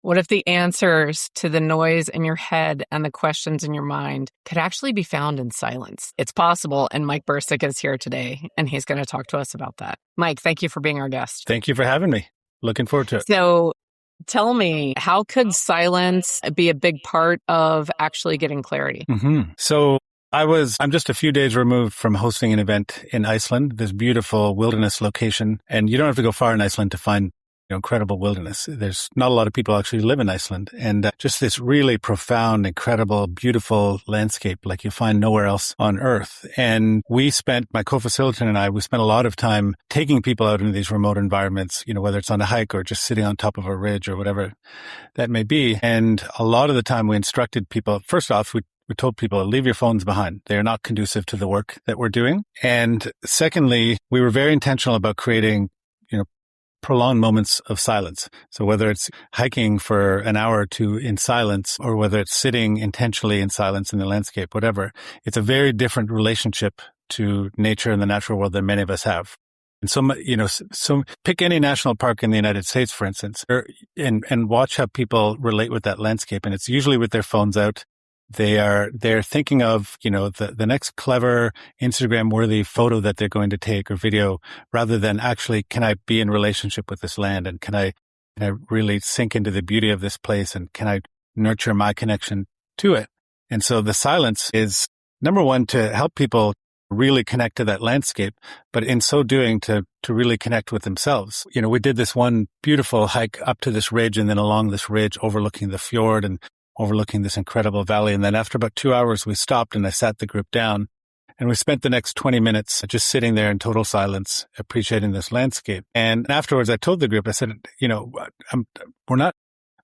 What if the answers to the noise in your head and the questions in your mind could actually be found in silence? It's possible, and Mike Brcic is here today, and he's going to talk to us about that. Mike, thank you for being our guest. Thank you for having me. Looking forward to it. So tell me, how could silence be a big part of actually getting clarity? So I'm just a few days removed from hosting an event in Iceland, this beautiful wilderness location. And you don't have to go far in Iceland to find incredible wilderness. There's not a lot of people actually live in Iceland, and just this really profound, incredible, beautiful landscape like you find nowhere else on earth. And my co-facilitator and we spent a lot of time taking people out into these remote environments, whether it's on a hike or just sitting on top of a ridge or whatever that may be. And a lot of the time we instructed people, first off, we told people, leave your phones behind. They're not conducive to the work that we're doing. And secondly, we were very intentional about creating, prolonged moments of silence. So whether it's hiking for an hour or two in silence, or whether it's sitting intentionally in silence in the landscape, whatever, it's a very different relationship to nature and the natural world than many of us have. And so pick any national park in the United States, for instance, and watch how people relate with that landscape. And it's usually with their phones out. They're thinking of, the next clever Instagram worthy photo that they're going to take or video, rather than actually, can I be in relationship with this land? And can I really sink into the beauty of this place? And can I nurture my connection to it? And so the silence is number one, to help people really connect to that landscape, but in so doing to really connect with themselves. We did this one beautiful hike up to this ridge and then along this ridge overlooking the fjord and overlooking this incredible valley. And then after about 2 hours, we stopped and I sat the group down and we spent the next 20 minutes just sitting there in total silence, appreciating this landscape. And afterwards, I told the group, I said, we're not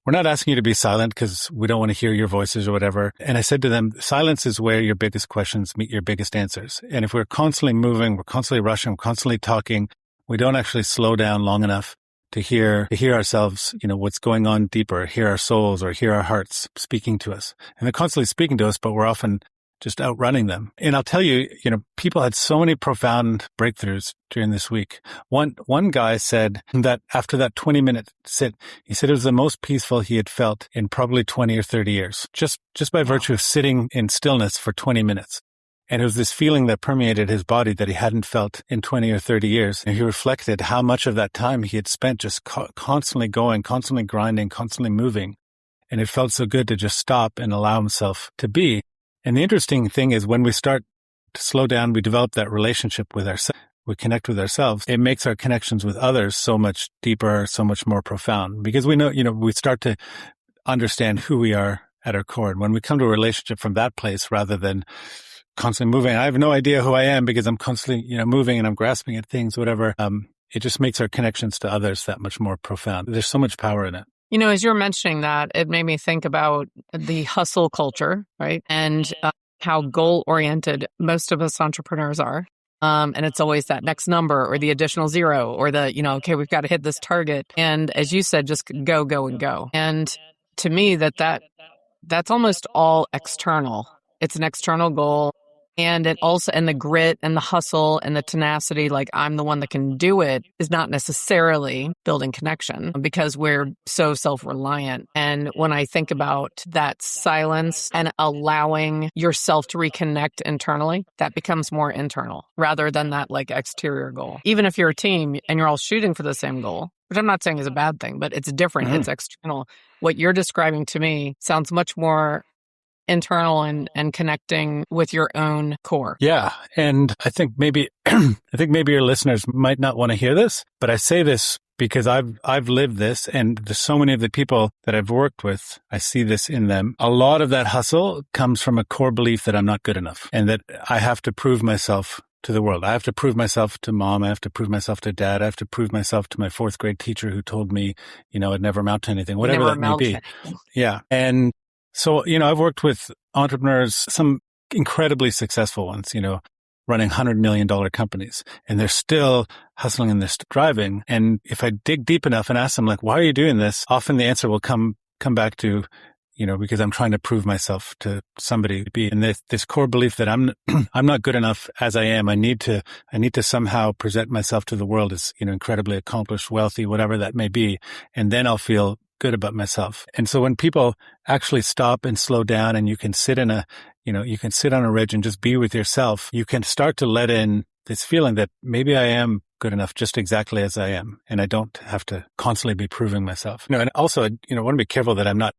asking you to be silent because we don't want to hear your voices or whatever. And I said to them, silence is where your biggest questions meet your biggest answers. And if we're constantly moving, we're constantly rushing, we're constantly talking, we don't actually slow down long enough to hear ourselves, what's going on deeper, hear our souls or hear our hearts speaking to us. And they're constantly speaking to us, but we're often just outrunning them. And I'll tell you, people had so many profound breakthroughs during this week. One guy said that after that 20-minute sit, he said it was the most peaceful he had felt in probably 20 or 30 years, just by virtue of sitting in stillness for 20 minutes. And it was this feeling that permeated his body that he hadn't felt in 20 or 30 years. And he reflected how much of that time he had spent just constantly going, constantly grinding, constantly moving. And it felt so good to just stop and allow himself to be. And the interesting thing is when we start to slow down, we develop that relationship with ourselves. We connect with ourselves. It makes our connections with others so much deeper, so much more profound, because we know, we start to understand who we are at our core. And when we come to a relationship from that place rather than constantly moving, I have no idea who I am because I'm constantly, moving and I'm grasping at things, whatever. It just makes our connections to others that much more profound. There's so much power in it. As you're mentioning that, it made me think about the hustle culture, right? And how goal-oriented most of us entrepreneurs are. And it's always that next number or the additional zero or the, okay, we've got to hit this target. And as you said, just go, go, and go. And to me, that's almost all external. It's an external goal. And it also, and the grit and the hustle and the tenacity, like I'm the one that can do it, is not necessarily building connection because we're so self-reliant. And when I think about that silence and allowing yourself to reconnect internally, that becomes more internal rather than that like exterior goal. Even if you're a team and you're all shooting for the same goal, which I'm not saying is a bad thing, but it's different. Mm-hmm. It's external. What you're describing to me sounds much more internal and connecting with your own core. Yeah. And I think maybe your listeners might not want to hear this, but I say this because I've lived this, and there's so many of the people that I've worked with, I see this in them. A lot of that hustle comes from a core belief that I'm not good enough and that I have to prove myself to the world. I have to prove myself to mom. I have to prove myself to dad. I have to prove myself to my fourth grade teacher who told me, I'd never amount to anything, whatever that may be. Yeah. And so, I've worked with entrepreneurs, some incredibly successful ones, running $100 million companies, and they're still hustling and they're still driving. And if I dig deep enough and ask them, like, why are you doing this? Often the answer will come back to, because I'm trying to prove myself to somebody to be. And this core belief that I'm not good enough as I am. I need to somehow present myself to the world as, incredibly accomplished, wealthy, whatever that may be. And then I'll feel good about myself. And so when people actually stop and slow down and you can sit on a ridge and just be with yourself, you can start to let in this feeling that maybe I am good enough just exactly as I am. And I don't have to constantly be proving myself. And also, I want to be careful that I'm not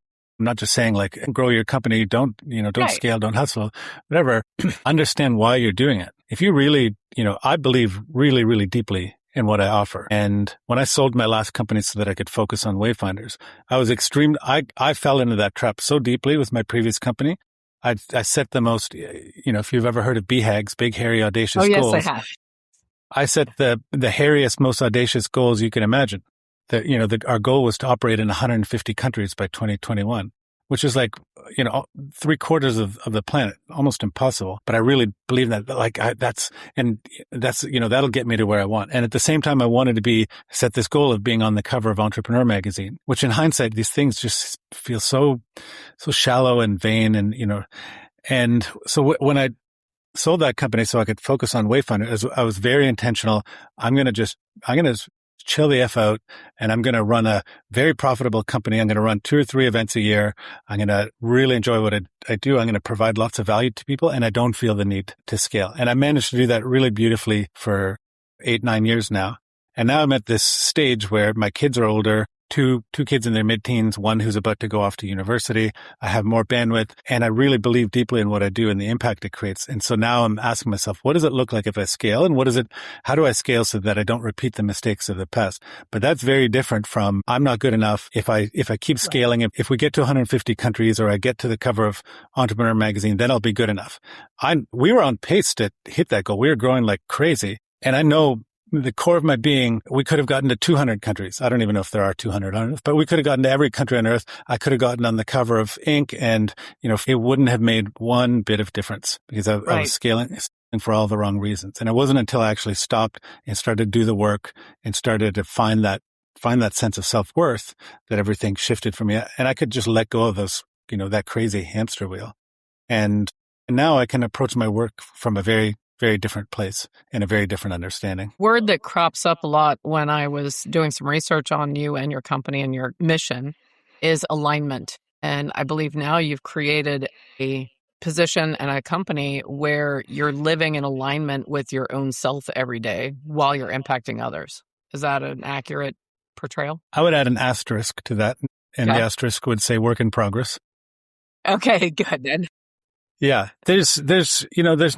just saying like, grow your company, don't Right. scale, don't hustle, whatever. Understand why you're doing it. If you really, I believe really, really deeply in what I offer. And when I sold my last company so that I could focus on Wayfinders, I fell into that trap so deeply with my previous company. I set the most, if you've ever heard of BHAGs, big, hairy, audacious goals. Yes, I have. I set the hairiest, most audacious goals you can imagine. Our goal was to operate in 150 countries by 2021, which is like, 3/4 of the planet, almost impossible. But I really believe that, that'll get me to where I want. And at the same time, I wanted to set this goal of being on the cover of Entrepreneur magazine, which in hindsight, these things just feel so shallow and vain. And so when I sold that company so I could focus on Wayfinder, I was very intentional. I'm going to chill the F out, and I'm going to run a very profitable company. I'm going to run 2 or 3 events a year. I'm going to really enjoy what I do. I'm going to provide lots of value to people, and I don't feel the need to scale. And I managed to do that really beautifully for 8-9 years now. And now I'm at this stage where my kids are older, two kids in their mid-teens, one who's about to go off to university. I have more bandwidth, and I really believe deeply in what I do and the impact it creates. And so now I'm asking myself, what does it look like if I scale? And how do I scale so that I don't repeat the mistakes of the past? But that's very different from, I'm not good enough. If I keep scaling, if we get to 150 countries or I get to the cover of Entrepreneur magazine, then I'll be good enough. We were on pace to hit that goal. We were growing like crazy. And I know the core of my being, we could have gotten to 200 countries. I don't even know if there are 200 on Earth, but we could have gotten to every country on Earth. I could have gotten on the cover of Inc. And, it wouldn't have made one bit of difference because I was scaling for all the wrong reasons. And it wasn't until I actually stopped and started to do the work and started to find that sense of self-worth that everything shifted for me. And I could just let go of those, that crazy hamster wheel. And now I can approach my work from a very, very different place and a very different understanding. Word that crops up a lot when I was doing some research on you and your company and your mission is alignment. And I believe now you've created a position and a company where you're living in alignment with your own self every day while you're impacting others. Is that an accurate portrayal? I would add an asterisk to that. And the asterisk would say work in progress. Okay, good then. Yeah. There's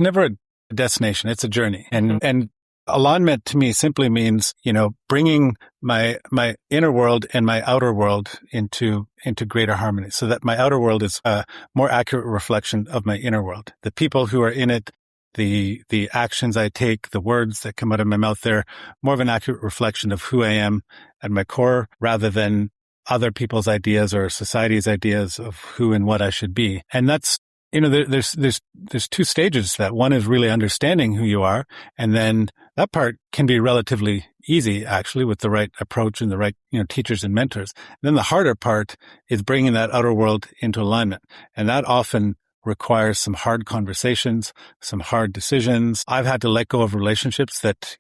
never a destination. It's a journey. And alignment to me simply means, bringing my inner world and my outer world into greater harmony so that my outer world is a more accurate reflection of my inner world. The people who are in it, the actions I take, the words that come out of my mouth, they're more of an accurate reflection of who I am at my core rather than other people's ideas or society's ideas of who and what I should be. And that's, there's 2 stages to that. One is really understanding who you are. And then that part can be relatively easy, actually, with the right approach and the right, teachers and mentors. And then the harder part is bringing that outer world into alignment. And that often requires some hard conversations, some hard decisions. I've had to let go of relationships that,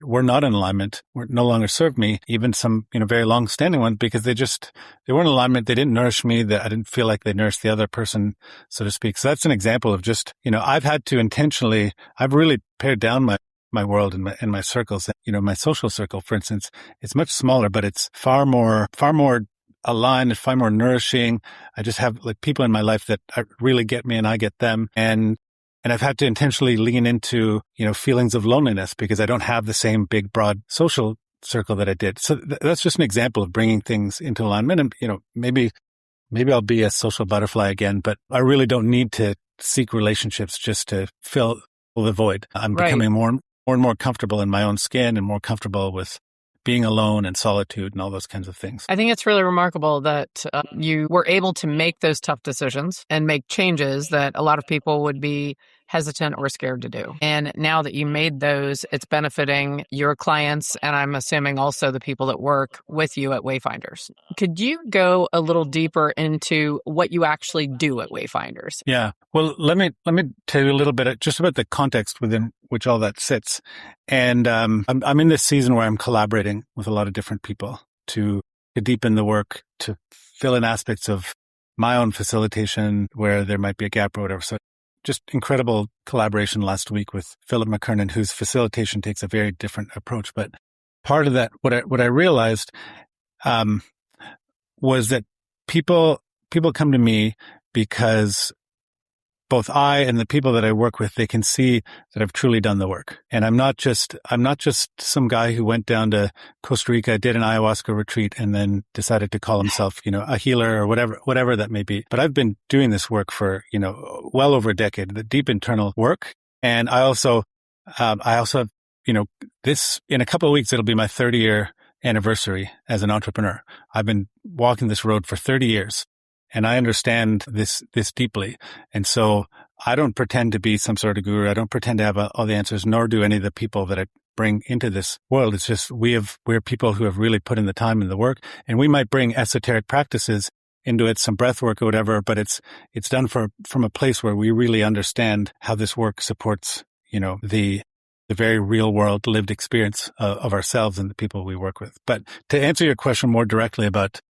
were not in alignment, no longer served me, even some, very long-standing ones, because they weren't in alignment. They didn't nourish me. That I didn't feel like they nourished the other person, so to speak. So that's an example of just, I've had to intentionally, I've really pared down my world and my circles. My social circle, for instance, it's much smaller, but it's far more aligned, far more nourishing. I just have like people in my life that really get me and I get them. And I've had to intentionally lean into, feelings of loneliness because I don't have the same big, broad social circle that I did. So that's just an example of bringing things into alignment. And, maybe I'll be a social butterfly again, but I really don't need to seek relationships just to fill the void. I'm becoming more and more comfortable in my own skin and more comfortable with being alone and solitude and all those kinds of things. I think it's really remarkable that you were able to make those tough decisions and make changes that a lot of people would be hesitant or scared to do. And now that you made those, it's benefiting your clients and I'm assuming also the people that work with you at Wayfinders. Could you go a little deeper into what you actually do at Wayfinders? Yeah. Well, let me tell you a little bit just about the context within which all that sits. And I'm in this season where I'm collaborating with a lot of different people to to deepen the work, to fill in aspects of my own facilitation where there might be a gap or whatever. So just incredible collaboration last week with Philip McKernan, whose facilitation takes a very different approach. But part of that, what I realized, was that people come to me because both I and the people that I work with, they can see that I've truly done the work. And I'm not just some guy who went down to Costa Rica, did an ayahuasca retreat, and then decided to call himself, a healer or whatever that may be. But I've been doing this work for, well over a decade, the deep internal work. And I also have, this, in a couple of weeks, it'll be my 30-year anniversary as an entrepreneur. I've been walking this road for 30 years. And I understand this deeply. And so I don't pretend to be some sort of guru. I don't pretend to have all the answers, nor do any of the people that I bring into this world. It's just we're people who have really put in the time and the work. And we might bring esoteric practices into it, some breath work or whatever, but it's done from a place where we really understand how this work supports, the very real world lived experience of ourselves and the people we work with. But to answer your question more directly about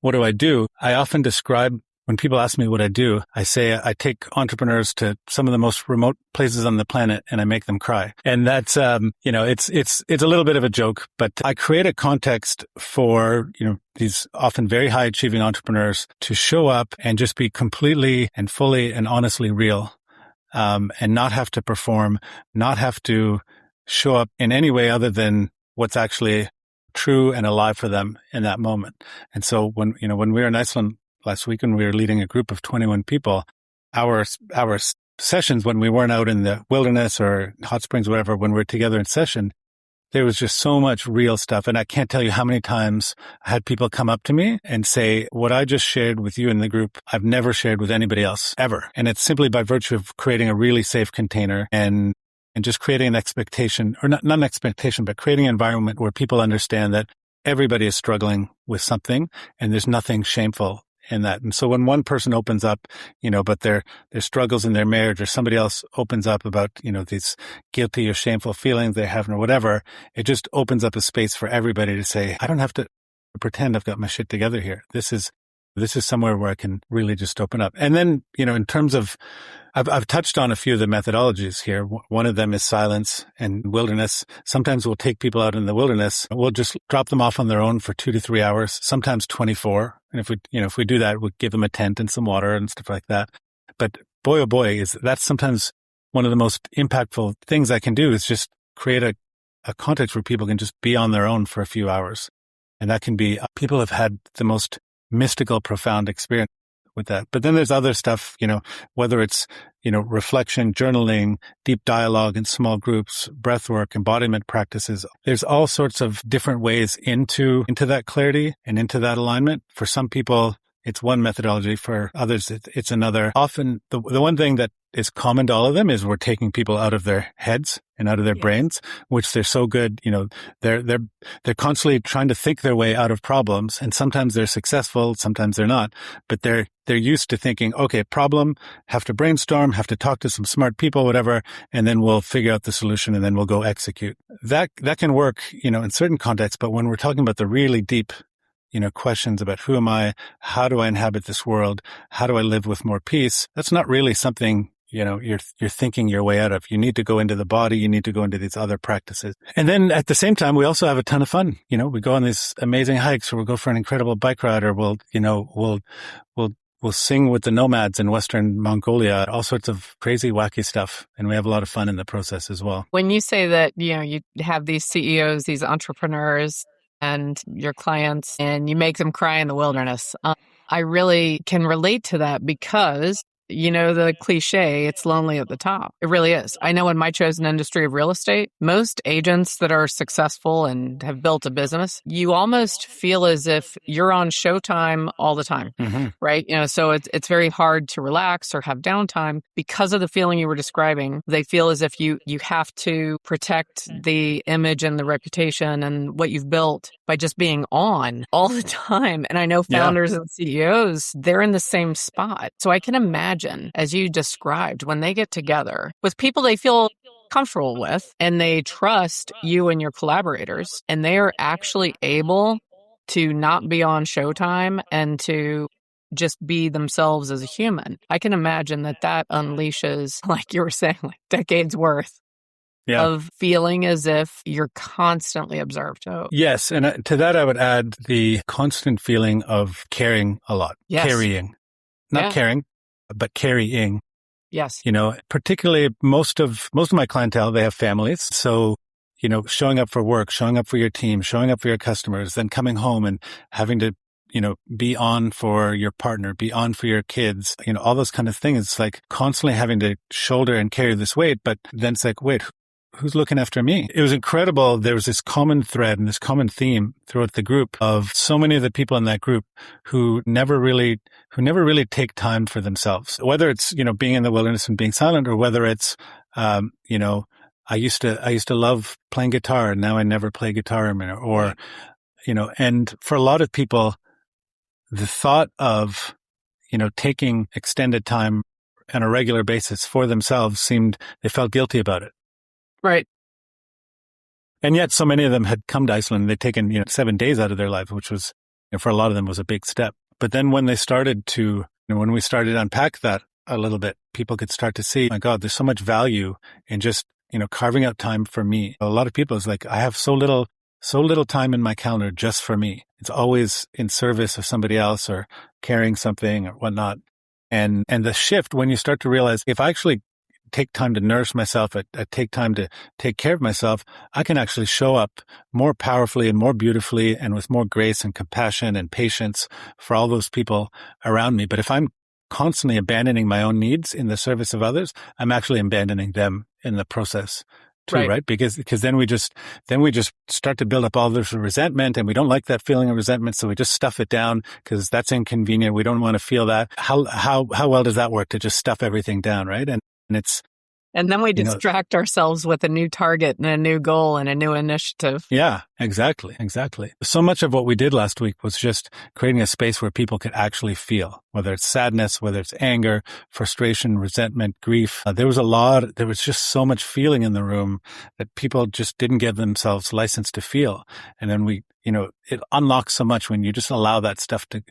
what do I do? I often describe, when people ask me what I do, I say I take entrepreneurs to some of the most remote places on the planet and I make them cry. And that's, it's a little bit of a joke, but I create a context for, these often very high achieving entrepreneurs to show up and just be completely and fully and honestly real, and not have to perform, not have to show up in any way other than what's actually true and alive for them in that moment. And so when we were in Iceland last week and we were leading a group of 21 people, our sessions, when we weren't out in the wilderness or hot springs, whatever, when we were together in session, there was just so much real stuff. And I can't tell you how many times I had people come up to me and say, what I just shared with you in the group, I've never shared with anybody else ever. And it's simply by virtue of creating a really safe container and just creating an expectation, or not an expectation, but creating an environment where people understand that everybody is struggling with something and there's nothing shameful in that. And so when one person opens up, but their struggles in their marriage, or somebody else opens up about, these guilty or shameful feelings they have or whatever, it just opens up a space for everybody to say, I don't have to pretend I've got my shit together here. This is somewhere where I can really just open up. And then, in terms of, I've touched on a few of the methodologies here. One of them is silence and wilderness. Sometimes we'll take people out in the wilderness. We'll just drop them off on their own for 2 to 3 hours, sometimes 24. And if we do that, we'll give them a tent and some water and stuff like that. But boy, oh boy, that's sometimes one of the most impactful things I can do, is just create a context where people can just be on their own for a few hours. And that can be, people have had the most mystical, profound experience with that. But then there's other stuff, whether it's, reflection, journaling, deep dialogue in small groups, breath work, embodiment practices. There's all sorts of different ways into that clarity and into that alignment. For some people, it's one methodology. For others, it's another. Often the one thing that is common to all of them is we're taking people out of their heads and out of their brains, which they're so good. They're constantly trying to think their way out of problems, and sometimes they're successful, sometimes they're not. But they're used to thinking, okay, problem, have to brainstorm, have to talk to some smart people, whatever, and then we'll figure out the solution and then we'll go execute. That can work, in certain contexts. But when we're talking about the really deep, questions about who am I, how do I inhabit this world, how do I live with more peace, that's not really something you're thinking your way out of. You need to go into the body. You need to go into these other practices. And then at the same time, we also have a ton of fun. We go on these amazing hikes, or we'll go for an incredible bike ride, or we'll sing with the nomads in Western Mongolia, all sorts of crazy, wacky stuff. And we have a lot of fun in the process as well. When you say that, you have these CEOs, these entrepreneurs and your clients, and you make them cry in the wilderness, I really can relate to that, because the cliche, it's lonely at the top. It really is. I know in my chosen industry of real estate, most agents that are successful and have built a business, you almost feel as if you're on showtime all the time, right? So it's very hard to relax or have downtime because of the feeling you were describing. They feel as if you have to protect the image and the reputation and what you've built by just being on all the time. And I know founders and CEOs, they're in the same spot. So I can imagine, as you described, when they get together with people they feel comfortable with and they trust you and your collaborators, and they are actually able to not be on Showtime and to just be themselves as a human. I can imagine that unleashes, like you were saying, like decades worth of feeling as if you're constantly observed. Oh. Yes. And to that, I would add the constant feeling of caring a lot. Yes. Carrying. Not caring, but carrying. Yes. Particularly most of my clientele, they have families. So, showing up for work, showing up for your team, showing up for your customers, then coming home and having to, be on for your partner, be on for your kids, all those kind of things. It's like constantly having to shoulder and carry this weight. But then it's like, wait, who's looking after me? It was incredible. There was this common thread and this common theme throughout the group of so many of the people in that group who never really take time for themselves, whether it's, being in the wilderness and being silent, or whether it's, I used to love playing guitar and now I never play guitar anymore, or, and for a lot of people, the thought of, taking extended time on a regular basis for themselves they felt guilty about it. Right. And yet so many of them had come to Iceland. They'd taken, 7 days out of their lives, which was, for a lot of them was a big step. But then when they started to, when we started to unpack that a little bit, people could start to see, my God, there's so much value in just, carving out time for me. A lot of people, it's like, I have so little time in my calendar just for me. It's always in service of somebody else or carrying something or whatnot. And the shift, when you start to realize, if I actually take time to nourish myself, I take time to take care of myself, I can actually show up more powerfully and more beautifully and with more grace and compassion and patience for all those people around me. But if I'm constantly abandoning my own needs in the service of others, I'm actually abandoning them in the process too, right? Because then we just start to build up all this resentment, and we don't like that feeling of resentment, so we just stuff it down because that's inconvenient. We don't want to feel that. How well does that work, to just stuff everything down, right? And then we distract ourselves with a new target and a new goal and a new initiative. Yeah, exactly. So much of what we did last week was just creating a space where people could actually feel, whether it's sadness, whether it's anger, frustration, resentment, grief. There was just so much feeling in the room that people just didn't give themselves license to feel. And then it unlocks so much when you just allow that stuff to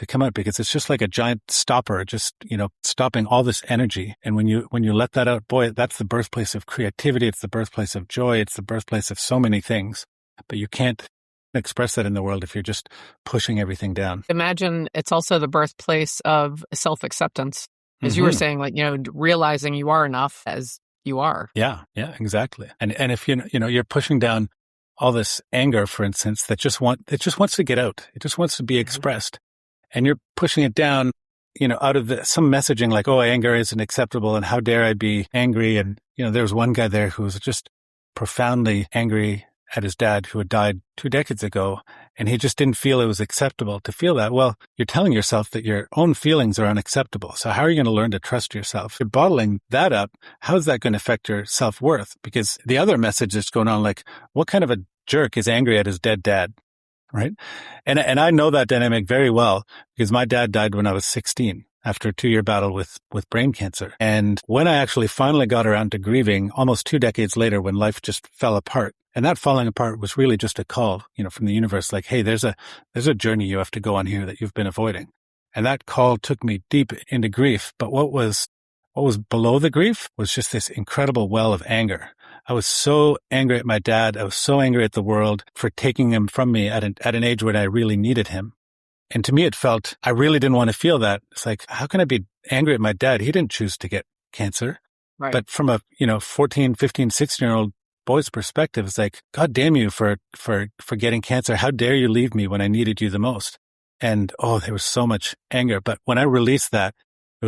come out, because it's just like a giant stopper, just, stopping all this energy. And when you let that out, boy, that's the birthplace of creativity. It's the birthplace of joy. It's the birthplace of so many things, but you can't express that in the world if you're just pushing everything down. Imagine it's also the birthplace of self-acceptance. As you were saying, like, realizing you are enough as you are. Yeah, exactly. And if you're pushing down all this anger, for instance, that just wants to get out. It just wants to be expressed. And you're pushing it down, out of some messaging like, oh, anger isn't acceptable and how dare I be angry. And, there was one guy there who was just profoundly angry at his dad who had died 2 decades ago. And he just didn't feel it was acceptable to feel that. Well, you're telling yourself that your own feelings are unacceptable. So how are you going to learn to trust yourself? You're bottling that up. How is that going to affect your self-worth? Because the other message that's going on, like, what kind of a jerk is angry at his dead dad? Right. And I know that dynamic very well because my dad died when I was 16 after a 2-year battle with brain cancer. And when I actually finally got around to grieving almost 2 decades later, when life just fell apart, and that falling apart was really just a call, from the universe, like, hey, there's a journey you have to go on here that you've been avoiding. And that call took me deep into grief. But what was below the grief was just this incredible well of anger. I was so angry at my dad. I was so angry at the world for taking him from me at an age when I really needed him. And to me, it felt, I really didn't want to feel that. It's like, how can I be angry at my dad? He didn't choose to get cancer. Right. But from a, 14, 15, 16-year-old boy's perspective, it's like, God damn you for getting cancer. How dare you leave me when I needed you the most? And, there was so much anger. But when I released that, it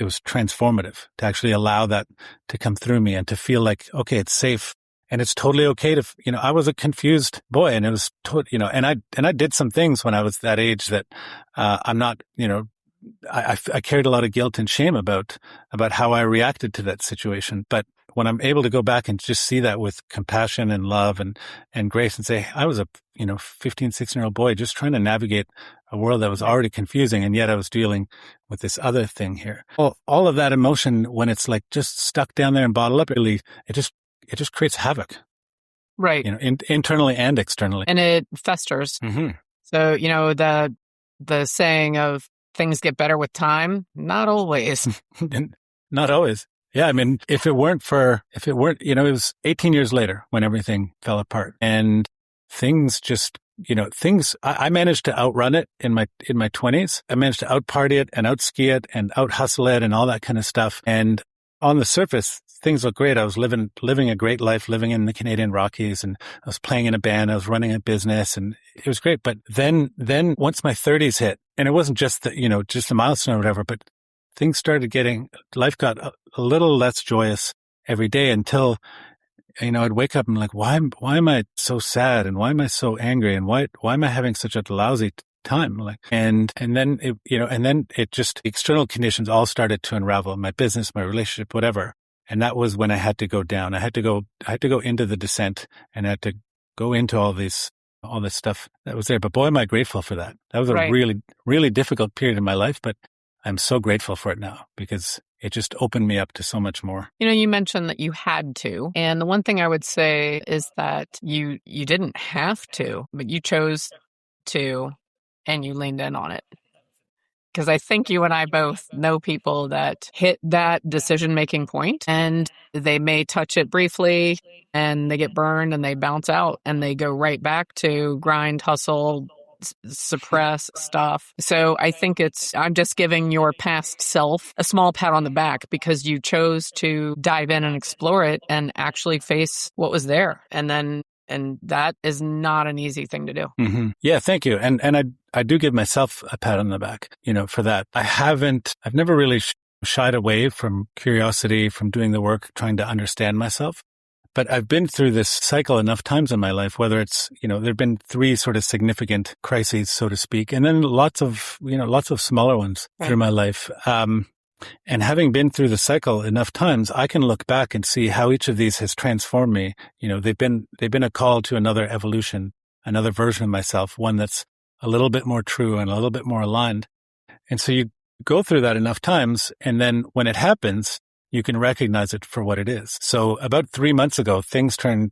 was transformative to actually allow that to come through me and to feel like, okay, it's safe and it's totally okay to, I was a confused boy, and it was, and I did some things when I was that age that, I'm not, I carried a lot of guilt and shame about how I reacted to that situation. But when I'm able to go back and just see that with compassion and love and grace and say, I was a, 15, 16-year-old boy just trying to navigate a world that was already confusing. And yet I was dealing with this other thing here. Well, all of that emotion, when it's like just stuck down there and bottled up, really, it just creates havoc. Right. Internally and externally. And it festers. Mm-hmm. So, the saying of things get better with time, not always. Not always. Yeah. I mean, if it weren't, it was 18 years later when everything fell apart and things just, I managed to outrun it in my 20s. I managed to out party it and out ski it and out hustle it and all that kind of stuff. And on the surface, things look great. I was living a great life, living in the Canadian Rockies, and I was playing in a band. I was running a business, and it was great. But then once my 30s hit, and it wasn't just just the milestone or whatever, but life got a little less joyous every day until, I'd wake up and like, why am I so sad? And why am I so angry? And why am I having such a lousy time? Like, and then it just, external conditions all started to unravel, my business, my relationship, whatever. And that was when I had to go down. I had to go into the descent, and I had to go into all this stuff that was there. But boy, am I grateful for that. That was a really, really difficult period in my life, but I'm so grateful for it now because it just opened me up to so much more. You mentioned that you had to. And the one thing I would say is that you didn't have to, but you chose to, and you leaned in on it. Because I think you and I both know people that hit that decision-making point and they may touch it briefly and they get burned and they bounce out and they go right back to grind, hustle, suppress stuff. So I think I'm just giving your past self a small pat on the back because you chose to dive in and explore it and actually face what was there. And that is not an easy thing to do. Mm-hmm. Yeah, thank you. And I do give myself a pat on the back, for that. I've never really shied away from curiosity, from doing the work, trying to understand myself. But I've been through this cycle enough times in my life, whether it's, there've been 3 sort of significant crises, so to speak, and then lots of smaller ones through my life. And having been through the cycle enough times, I can look back and see how each of these has transformed me. They've been a call to another evolution, another version of myself, one that's a little bit more true and a little bit more aligned. And so you go through that enough times, and then when it happens, you can recognize it for what it is. So about 3 months ago, things turned,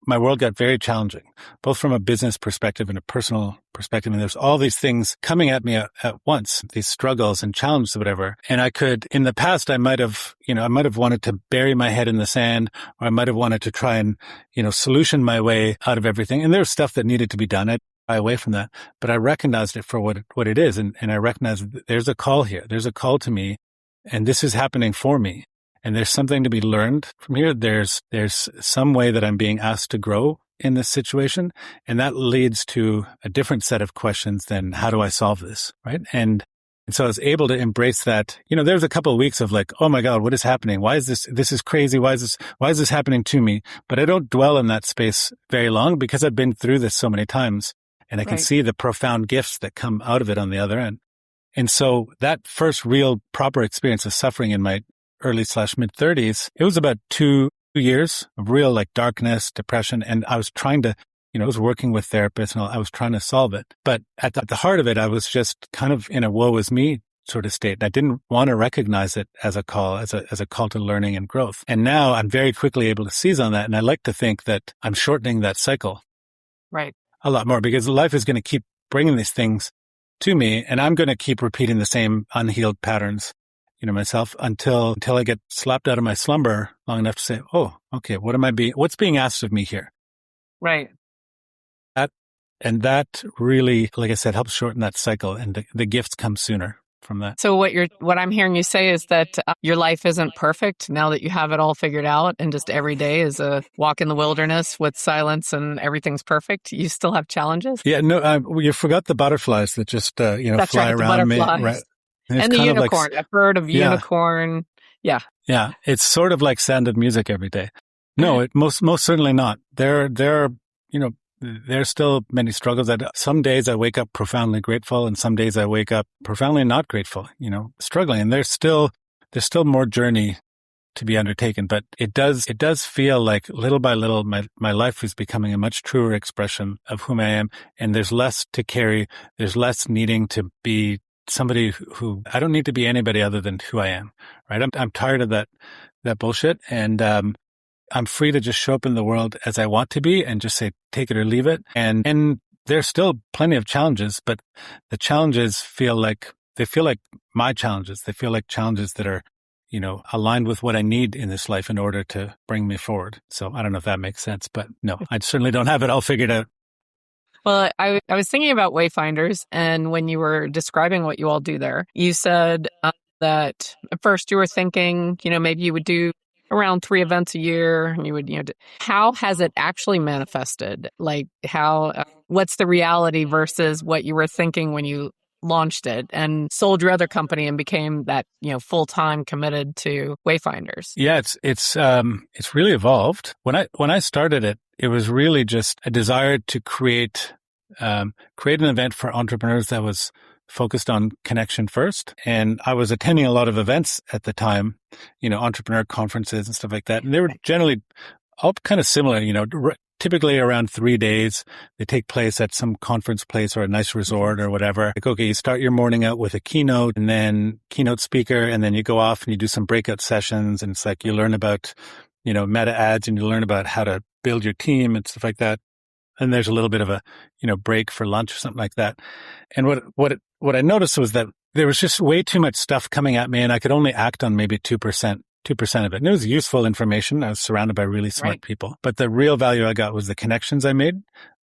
my world got very challenging, both from a business perspective and a personal perspective. And there's all these things coming at me at once, these struggles and challenges or whatever. And in the past, I might have wanted to bury my head in the sand, or I might have wanted to try and, solution my way out of everything. And there's stuff that needed to be done. I'd shy away from that, but I recognized it for what it is. And I recognized that there's a call here. There's a call to me, and this is happening for me. And there's something to be learned from here. There's some way that I'm being asked to grow in this situation. And that leads to a different set of questions than how do I solve this, right? And so I was able to embrace that. There's a couple of weeks of like, oh my God, what is happening? Why is this is crazy. Why is this happening to me? But I don't dwell in that space very long because I've been through this so many times, and I can see the profound gifts that come out of it on the other end. And so that first real proper experience of suffering in my early/mid 30s, it was about 2 years of real like darkness, depression. And I was trying to, I was working with therapists and I was trying to solve it. But at the heart of it, I was just kind of in a woe is me sort of state. And I didn't want to recognize it as a call, as a call to learning and growth. And now I'm very quickly able to seize on that. And I like to think that I'm shortening that cycle a lot more, because life is going to keep bringing these things to me, and I'm going to keep repeating the same unhealed patterns, myself until I get slapped out of my slumber long enough to say, oh, okay, what's being asked of me here? Right. That really, like I said, helps shorten that cycle, and the gifts come sooner from that. So what I'm hearing you say is that your life isn't perfect now that you have it all figured out, and just every day is a walk in the wilderness with silence and everything's perfect. You still have challenges? Yeah, no, you forgot the butterflies that just, That's fly right, around me. Right. And the unicorn. I've heard of unicorn. Yeah. Yeah. It's sort of like Sound of Music every day. No, it most certainly not. There's still many struggles. Some days I wake up profoundly grateful, and some days I wake up profoundly not grateful, struggling. And there's still more journey to be undertaken. But it does feel like little by little, my life is becoming a much truer expression of whom I am. And there's less to carry. There's less needing to be somebody who I don't need to be anybody other than who I am. Right. I'm tired of that bullshit. And, I'm free to just show up in the world as I want to be and just say, take it or leave it. And there's still plenty of challenges, but the challenges feel like my challenges. They feel like challenges that are, aligned with what I need in this life in order to bring me forward. So I don't know if that makes sense, but no, I certainly don't have it all figured out. Well, I was thinking about Wayfinders, and when you were describing what you all do there, you said that at first you were thinking, maybe you would do around 3 events a year, and you would, how has it actually manifested? Like what's the reality versus what you were thinking when you launched it and sold your other company and became that, full-time committed to Wayfinders? Yeah, it's really evolved. When I started it, it was really just a desire to create an event for entrepreneurs that was focused on connection first. And I was attending a lot of events at the time, entrepreneur conferences and stuff like that. And they were generally all kind of similar, typically around 3 days. They take place at some conference place or a nice resort or whatever. Like, okay, you start your morning out with a keynote and then keynote speaker, and then you go off and you do some breakout sessions. And it's like you learn about, meta ads, and you learn about how to build your team and stuff like that. And there's a little bit of a, break for lunch or something like that. And what I noticed was that there was just way too much stuff coming at me, and I could only act on maybe 2% of it. And it was useful information. I was surrounded by really smart people. But the real value I got was the connections I made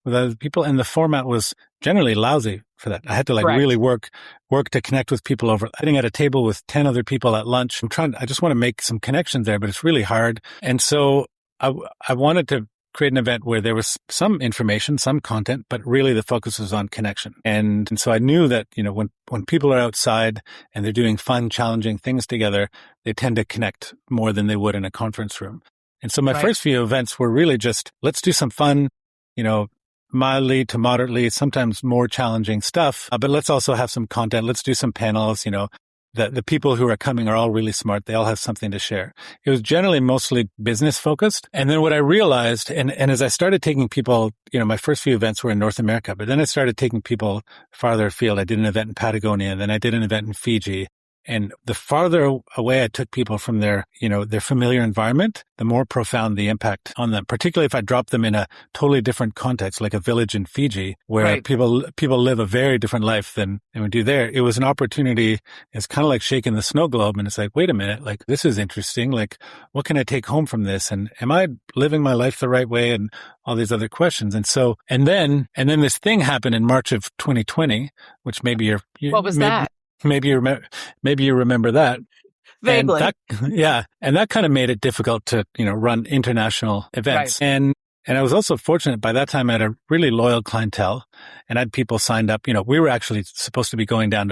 with other people. And the format was generally lousy for that. I had to really work to connect with people over sitting at a table with 10 other people at lunch. I just want to make some connections there, but it's really hard. And so I wanted to create an event where there was some information, some content, but really the focus was on connection. And so I knew that, when people are outside and they're doing fun, challenging things together, they tend to connect more than they would in a conference room. And so my first few events were really just, let's do some fun, mildly to moderately, sometimes more challenging stuff, but let's also have some content. Let's do some panels, The people who are coming are all really smart. They all have something to share. It was generally mostly business focused. And then what I realized, and as I started taking people, my first few events were in North America, but then I started taking people farther afield. I did an event in Patagonia, and then I did an event in Fiji. And the farther away I took people from their familiar environment, the more profound the impact on them, particularly if I dropped them in a totally different context, like a village in Fiji, where people live a very different life than we do there. It was an opportunity. It's kind of like shaking the snow globe. And it's like, wait a minute, like, this is interesting. Like, what can I take home from this? And am I living my life the right way? And all these other questions. And so, and then this thing happened in March of 2020, which maybe what was that? Maybe you remember that. Vaguely. And that kind of made it difficult to, run international events. And I was also fortunate by that time I had a really loyal clientele and I had people signed up. We were actually supposed to be going down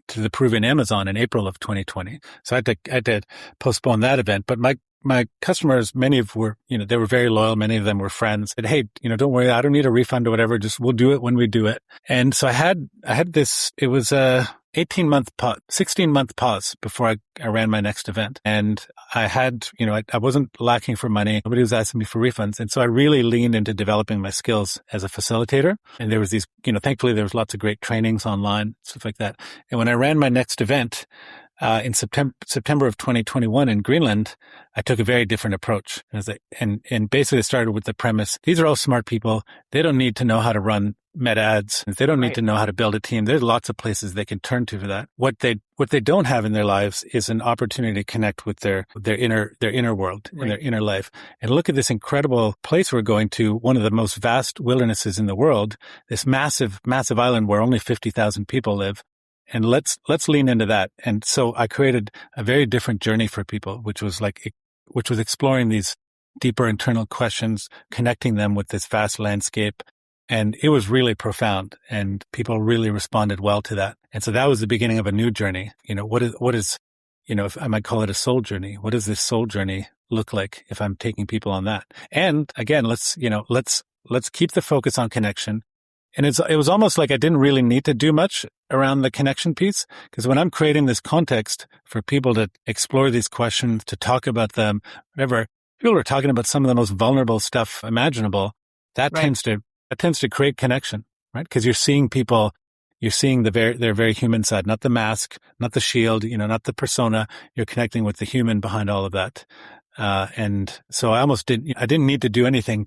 to the Peruvian Amazon in April of 2020. So I had to postpone that event. But my customers, many of were, they were very loyal. Many of them were friends. Said, hey, don't worry. I don't need a refund or whatever. Just we'll do it when we do it. And so I had this, it was a 16-month pause before I ran my next event. And I had, I wasn't lacking for money. Nobody was asking me for refunds. And so I really leaned into developing my skills as a facilitator. And there was these, thankfully there was lots of great trainings online, stuff like that. And when I ran my next event, in September of 2021 in Greenland, I took a very different approach. And basically started with the premise, these are all smart people. They don't need to know how to run meta ads. They don't need to know how to build a team. There's lots of places they can turn to for that. What they don't have in their lives is an opportunity to connect with their inner world and their inner life. And look at this incredible place we're going to, one of the most vast wildernesses in the world, this massive, massive island where only 50,000 people live. And let's lean into that. And so I created a very different journey for people, which was exploring these deeper internal questions, connecting them with this vast landscape. And it was really profound and people really responded well to that. And so that was the beginning of a new journey. What is, if I might call it a soul journey. What does this soul journey look like if I'm taking people on that? And again, let's keep the focus on connection. And it was almost like I didn't really need to do much around the connection piece, because when I'm creating this context for people to explore these questions, to talk about them, whatever, people are talking about some of the most vulnerable stuff imaginable. That tends to create connection, right? Because you're seeing people, you're seeing their very human side, not the mask, not the shield, not the persona. You're connecting with the human behind all of that. And so I didn't need to do anything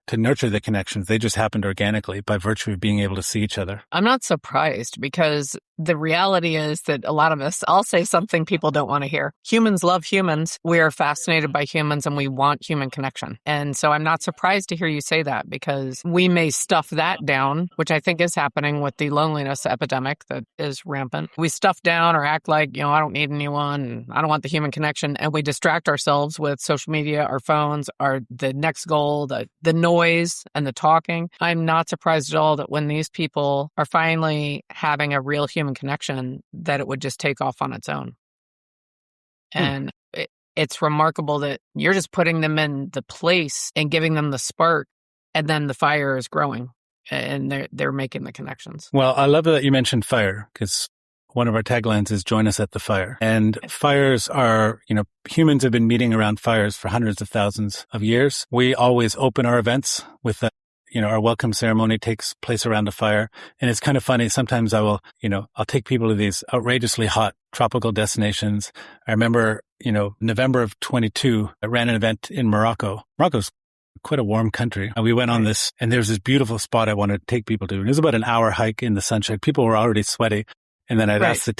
to nurture the connections. They just happened organically by virtue of being able to see each other. I'm not surprised, because the reality is that a lot of us, I'll say something people don't want to hear. Humans love humans. We are fascinated by humans and we want human connection. And so I'm not surprised to hear you say that, because we may stuff that down, which I think is happening with the loneliness epidemic that is rampant. We stuff down or act like, I don't need anyone. I don't want the human connection. And we distract ourselves with social media, our phones, the next goal, the noise and the talking. I'm not surprised at all that when these people are finally having a real human connection, that it would just take off on its own. And it's remarkable that you're just putting them in the place and giving them the spark, and then the fire is growing and they're making the connections. Well, I love that you mentioned fire, because one of our taglines is join us at the fire. And fires are, humans have been meeting around fires for hundreds of thousands of years. We always open our events with our welcome ceremony takes place around a fire. And it's kind of funny. Sometimes I'll take people to these outrageously hot tropical destinations. I remember, November of 22, I ran an event in Morocco. Morocco's quite a warm country. And we went on this, and there's this beautiful spot I wanted to take people to. And it was about an hour hike in the sunshine. People were already sweaty. And then I'd ask the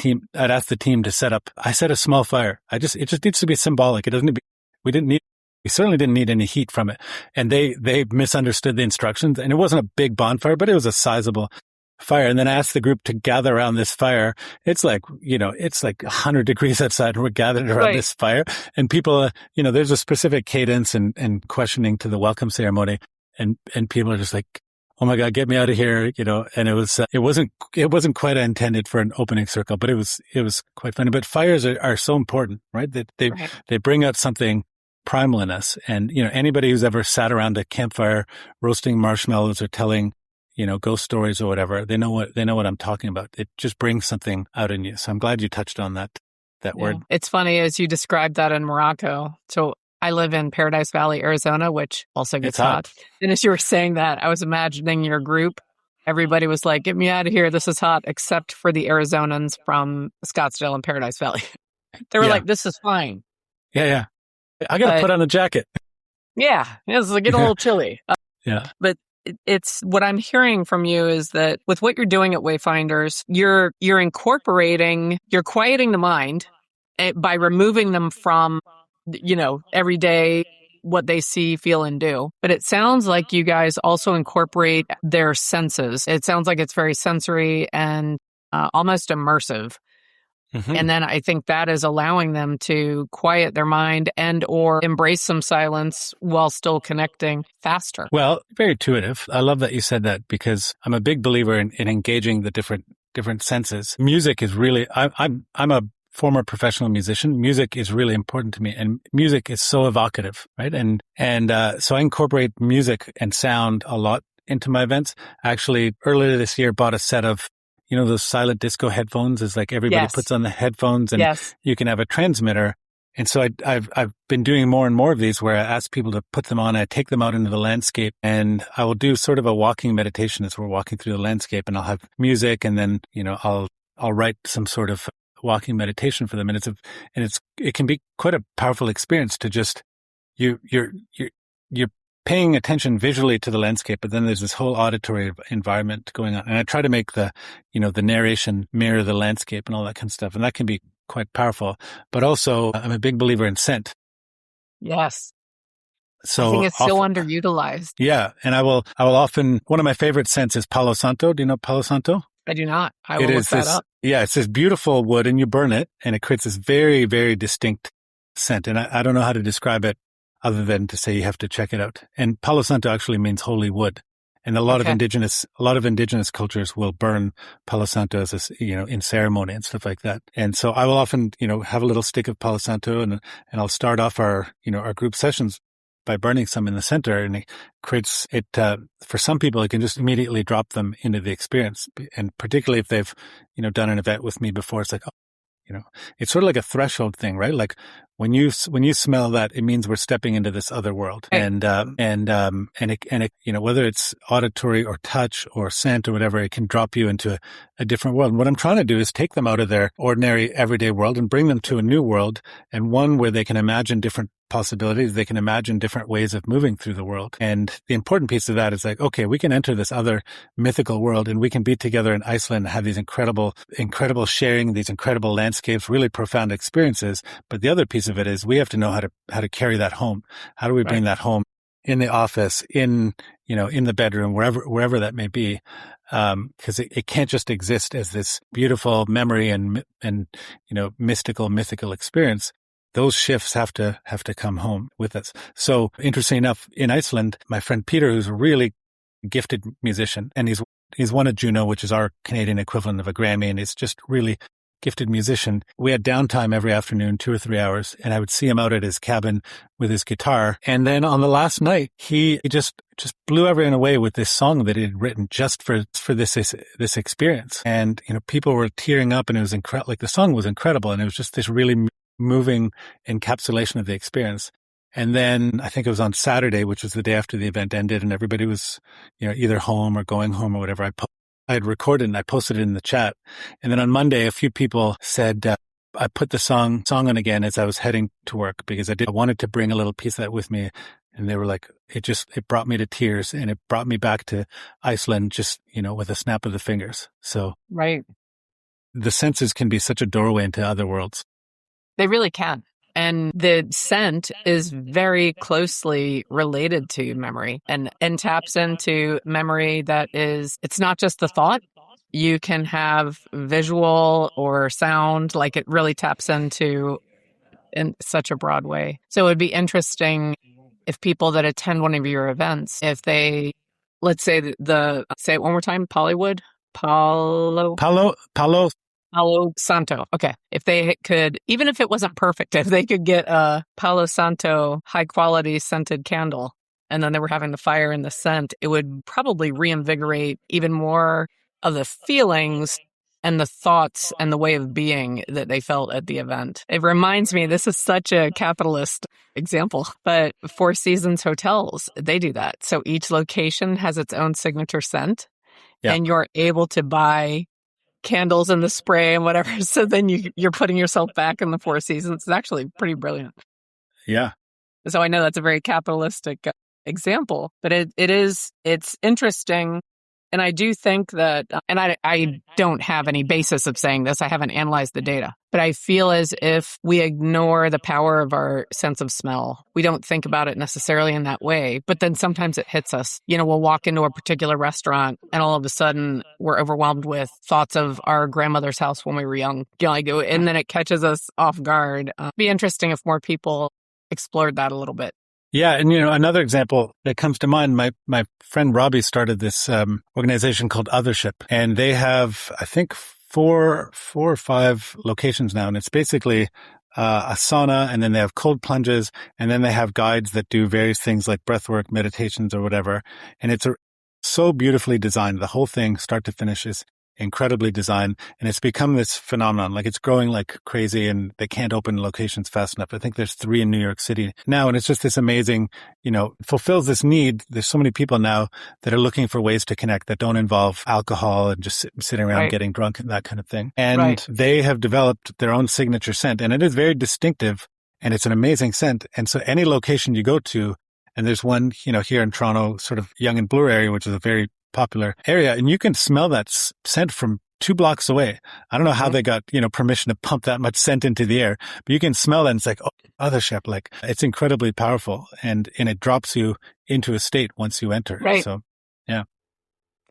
team to set up. I set a small fire. It just needs to be symbolic. It doesn't need to be, we certainly didn't need any heat from it. And they misunderstood the instructions, and it wasn't a big bonfire, but it was a sizable fire. And then I asked the group to gather around this fire. It's like 100 degrees outside, and we're gathered around this fire, and people, there's a specific cadence and questioning to the welcome ceremony. And people are just like, oh my God, get me out of here, and it wasn't quite intended for an opening circle, but it was quite funny. But fires are so important, right? That they bring out something primal in us. And, anybody who's ever sat around a campfire roasting marshmallows or telling, ghost stories or whatever, they know what I'm talking about. It just brings something out in you. So I'm glad you touched on that word. It's funny as you described that in Morocco. So I live in Paradise Valley, Arizona, which also gets hot. And as you were saying that, I was imagining your group. Everybody was like, get me out of here. This is hot, except for the Arizonans from Scottsdale and Paradise Valley. They were like, this is fine. Yeah. I got to put on a jacket. Yeah. It's getting a little chilly. But it's what I'm hearing from you is that with what you're doing at Wayfinders, you're quieting the mind by removing them from, every day, what they see, feel, and do. But it sounds like you guys also incorporate their senses. It sounds like it's very sensory and almost immersive. Mm-hmm. And then I think that is allowing them to quiet their mind and or embrace some silence while still connecting faster. Well, very intuitive. I love that you said that, because I'm a big believer in engaging the different senses. Music is really, I'm a former professional musician. Music is really important to me, and music is so evocative, right? And so I incorporate music and sound a lot into my events. Actually, earlier this year, bought a set of those silent disco headphones. Is like everybody puts on the headphones, and you can have a transmitter. And so I've been doing more and more of these where I ask people to put them on. I take them out into the landscape, and I will do sort of a walking meditation as we're walking through the landscape, and I'll have music, and then I'll write some sort of walking meditation for them. And it can be quite a powerful experience to just you're paying attention visually to the landscape, but then there's this whole auditory environment going on. And I try to make the narration mirror the landscape and all that kind of stuff. And that can be quite powerful. But also, I'm a big believer in scent. Yes. So I think it's so underutilized. Yeah. And I will often, one of my favorite scents is Palo Santo. Do you know Palo Santo? I do not. I will look that up. Yeah. It's this beautiful wood, and you burn it, and it creates this very, very distinct scent. And I don't know how to describe it other than to say you have to check it out. And Palo Santo actually means holy wood. And a lot of indigenous cultures will burn Palo Santo as in ceremony and stuff like that. And so I will often, have a little stick of Palo Santo, and I'll start off our group sessions by burning some in the center, and it creates it, for some people, it can just immediately drop them into the experience. And particularly if they've, done an event with me before, it's like, it's sort of like a threshold thing, right? Like when you smell that, it means we're stepping into this other world. Right. And whether it's auditory or touch or scent or whatever, it can drop you into a different world. And what I'm trying to do is take them out of their ordinary everyday world and bring them to a new world, and one where they can imagine different possibilities. They can imagine different ways of moving through the world. And the important piece of that is like, okay, we can enter this other mythical world and we can be together in Iceland and have these incredible sharing, these incredible landscapes, really profound experiences. But the other piece of it is we have to know how to carry that home. How do we bring that home in the office, in the bedroom, wherever that may be? Cause it can't just exist as this beautiful memory and mythical experience. Those shifts have to come home with us. So interesting enough, in Iceland, my friend Peter, who's a really gifted musician, and he's won a Juno, which is our Canadian equivalent of a Grammy, and he's just really gifted musician. We had downtime every afternoon, 2 or 3 hours, and I would see him out at his cabin with his guitar. And then on the last night, he just blew everyone away with this song that he had written just for this experience. And people were tearing up, and it was incredible. Like, the song was incredible, and it was just this really moving encapsulation of the experience. And then I think it was on Saturday, which was the day after the event ended, and everybody was, either home or going home or whatever. I had recorded and I posted it in the chat. And then on Monday, a few people said, I put the song on again as I was heading to work because I wanted to bring a little piece of that with me. And they were like, it brought me to tears, and it brought me back to Iceland just, with a snap of the fingers. So right. The senses can be such a doorway into other worlds. They really can. And the scent is very closely related to memory and taps into memory it's not just the thought. You can have visual or sound, like it really taps into in such a broad way. So it would be interesting if people that attend one of your events, if they, let's say say it one more time, Palo Santo. Okay. If they could, even if it wasn't perfect, if they could get a Palo Santo high quality scented candle, and then they were having the fire and the scent, it would probably reinvigorate even more of the feelings and the thoughts and the way of being that they felt at the event. It reminds me, this is such a capitalist example, but Four Seasons hotels, they do that. So each location has its own signature scent, and you're able to buy candles and the spray and whatever. So then you're putting yourself back in the Four Seasons. It's actually pretty brilliant. Yeah. So I know that's a very capitalistic example, but it's interesting. And I do think that, and I don't have any basis of saying this, I haven't analyzed the data, but I feel as if we ignore the power of our sense of smell. We don't think about it necessarily in that way, but then sometimes it hits us. We'll walk into a particular restaurant and all of a sudden we're overwhelmed with thoughts of our grandmother's house when we were young, and then it catches us off guard. It'd be interesting if more people explored that a little bit. Yeah. And, another example that comes to mind, my friend Robbie started this organization called Othership, and they have, I think, four or five locations now. And it's basically a sauna, and then they have cold plunges, and then they have guides that do various things like breathwork, meditations, or whatever. And it's so beautifully designed. The whole thing, start to finish, is incredibly designed, and it's become this phenomenon. Like, it's growing like crazy, and they can't open locations fast enough. I think there's 3 in New York City now, and it's just this amazing, fulfills this need. There's so many people now that are looking for ways to connect that don't involve alcohol and just sitting around getting drunk and that kind of thing. And they have developed their own signature scent, and it is very distinctive, and it's an amazing scent. And so any location you go to, and there's one, here in Toronto, sort of Yonge and Bloor area, which is a very popular area, and you can smell that scent from 2 blocks away. I don't know how they got, permission to pump that much scent into the air, but you can smell it, and it's like, Othership, like, it's incredibly powerful, and it drops you into a state once you enter. Right. So, yeah.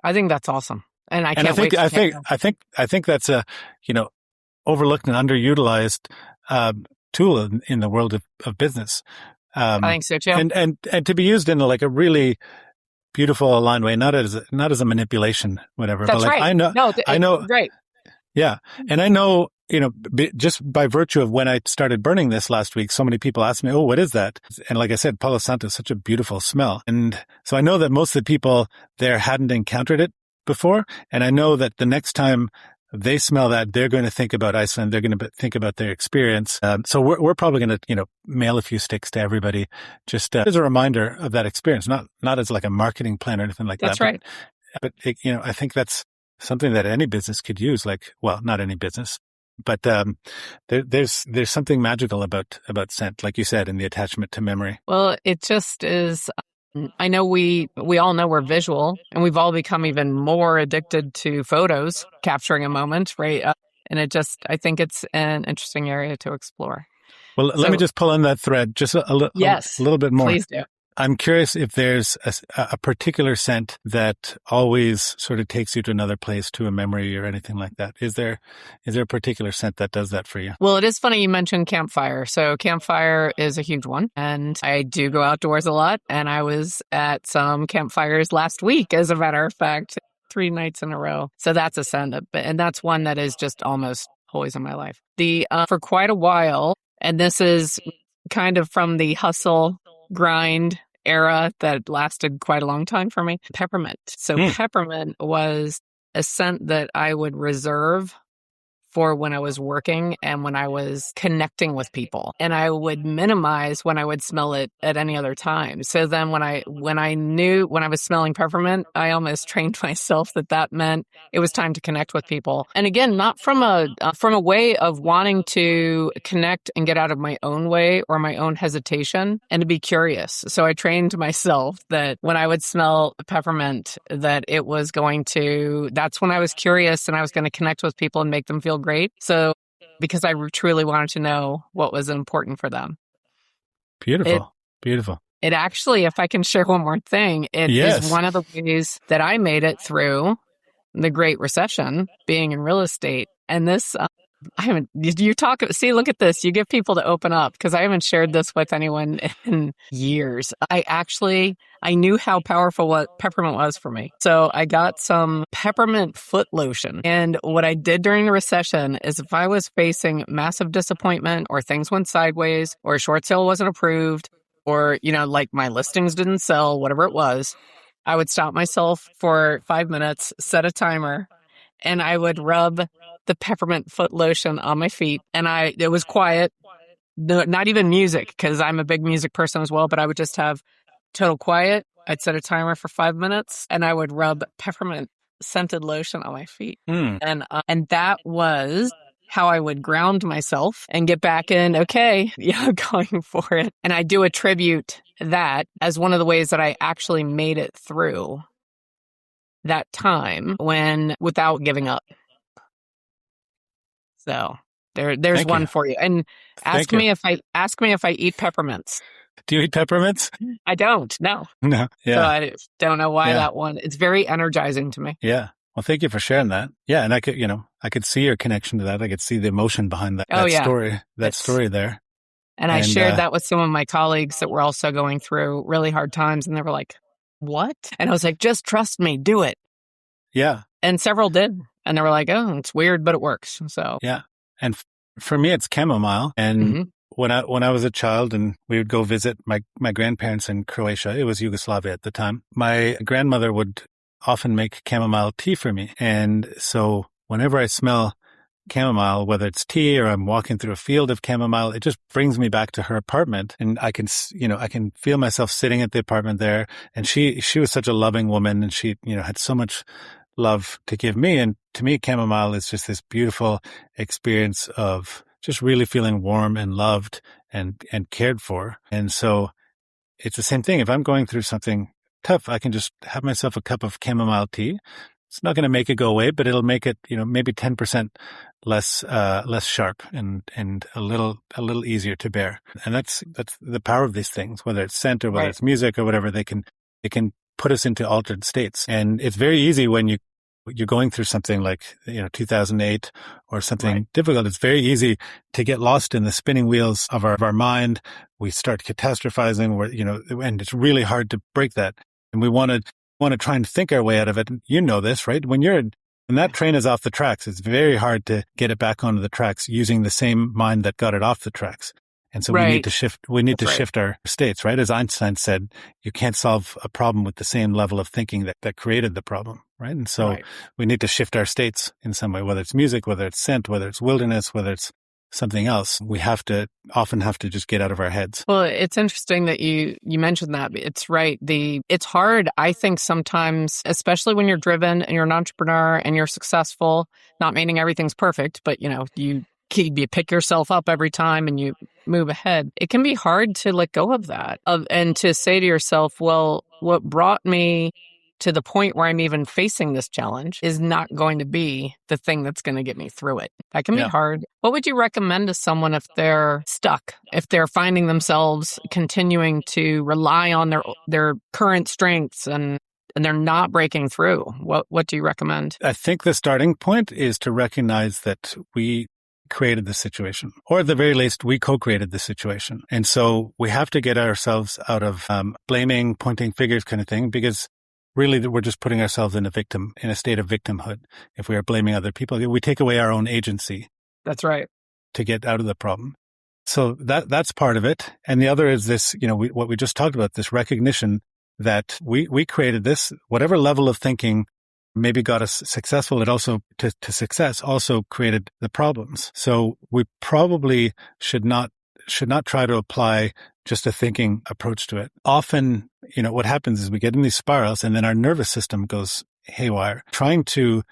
I think that's awesome. And I can't wait. I think that's a, overlooked and underutilized, tool in the world of business. I think so too. And to be used in a really beautiful, aligned way, not as a manipulation, whatever. That's but right. I know. Right. Yeah. And I know, just by virtue of when I started burning this last week, so many people asked me, oh, what is that? And like I said, Palo Santo is such a beautiful smell. And so I know that most of the people there hadn't encountered it before. And I know that the next time they smell that, they're going to think about Iceland. They're going to think about their experience. So we're probably going to, mail a few sticks to everybody just as a reminder of that experience, not as like a marketing plan or anything like That's that. right. But it, I think that's something that any business could use. Like, well, not any business, but there's something magical about scent, like you said, and the attachment to memory. Well, it just is. I know we all know we're visual, and we've all become even more addicted to photos, capturing a moment, right? And I think it's an interesting area to explore. Well, let me just pull on that thread just a little bit more. Please do. I'm curious if there's a particular scent that always sort of takes you to another place, to a memory or anything like that. Is there a particular scent that does that for you? Well, it is funny you mentioned campfire. So campfire is a huge one. And I do go outdoors a lot. And I was at some campfires last week, as a matter of fact, 3 nights in a row. So that's a scent. And that's one that is just almost always in my life. For quite a while, and this is kind of from the hustle grind era that lasted quite a long time for me, peppermint. So peppermint was a scent that I would reserve for when I was working and when I was connecting with people. And I would minimize when I would smell it at any other time. So then when I was smelling peppermint, I almost trained myself that meant it was time to connect with people. And again, not from a way of wanting to connect and get out of my own way or my own hesitation, and to be curious. So I trained myself that when I would smell peppermint, that's when I was curious and I was going to connect with people and make them feel great. So because I truly wanted to know what was important for them. Beautiful. It actually, if I can share one more thing, it is one of the ways that I made it through the Great Recession, being in real estate. And this, look at this. You get people to open up, because I haven't shared this with anyone in years. I knew how powerful what peppermint was for me. So I got some peppermint foot lotion. And what I did during the recession is, if I was facing massive disappointment, or things went sideways, or a short sale wasn't approved, or, like my listings didn't sell, whatever it was, I would stop myself for 5 minutes, set a timer, and I would rub the peppermint foot lotion on my feet. And it was quiet, not even music, because I'm a big music person as well, but I would just have total quiet. I'd set a timer for 5 minutes, and I would rub peppermint scented lotion on my feet. And that was how I would ground myself and get back in, going for it. And I do attribute that as one of the ways that I actually made it through that time without giving up. So there's one for you. And ask me if I eat peppermints. Do you eat peppermints? I don't. No. No. Yeah. So I don't know why that one. It's very energizing to me. Yeah. Well, thank you for sharing that. Yeah, and I could see your connection to that. I could see the emotion behind that story there. And I shared that with some of my colleagues that were also going through really hard times, and they were like, "What?" And I was like, "Just trust me, do it." Yeah. And several did, and they were like, "Oh, it's weird, but it works." So yeah. And for me, it's chamomile. And when I was a child, and we would go visit my grandparents in Croatia, it was Yugoslavia at the time. My grandmother would often make chamomile tea for me. And so whenever I smell chamomile, whether it's tea or I'm walking through a field of chamomile, it just brings me back to her apartment. And I can feel myself sitting at the apartment there. And she was such a loving woman, and she, had so much love to give me. And to me, chamomile is just this beautiful experience of just really feeling warm and loved and cared for. And so it's the same thing. If I'm going through something tough, I can just have myself a cup of chamomile tea. It's not going to make it go away, but it'll make it, maybe 10% less sharp and a little easier to bear. And that's the power of these things, whether it's scent or whether it's music or whatever. They can put us into altered states. And it's very easy when you're going through something like 2008 or something difficult. It's very easy to get lost in the spinning wheels of our mind. We start catastrophizing, and it's really hard to break that. And we want to try and think our way out of it. You know this, right? When that train is off the tracks, it's very hard to get it back onto the tracks using the same mind that got it off the tracks. And so we need to shift. We need to shift our states, right? As Einstein said, you can't solve a problem with the same level of thinking that created the problem. right? And so Right. we need to shift our states in some way, whether it's music, whether it's scent, whether it's wilderness, whether it's something else. We often have to just get out of our heads. Well, it's interesting that you mentioned that. It's right. It's hard, I think, sometimes, especially when you're driven and you're an entrepreneur and you're successful, not meaning everything's perfect, but you pick yourself up every time and you move ahead. It can be hard to let go of that and to say to yourself, well, what brought me to the point where I'm even facing this challenge is not going to be the thing that's going to get me through it. That can be hard. What would you recommend to someone if they're stuck, if they're finding themselves continuing to rely on their current strengths and they're not breaking through? What do you recommend? I think the starting point is to recognize that we created the situation, or at the very least, we co-created the situation. And so we have to get ourselves out of blaming, pointing fingers kind of thing, because really we're just putting ourselves in a state of victimhood. If we are blaming other people, we take away our own agency. That's right. To get out of the problem. So that's part of it. And the other is this, what we just talked about, this recognition that we created this, whatever level of thinking maybe got us successful, it also to success also created the problems. So we probably should not try to apply just a thinking approach to it. Often, what happens is we get in these spirals and then our nervous system goes haywire, trying to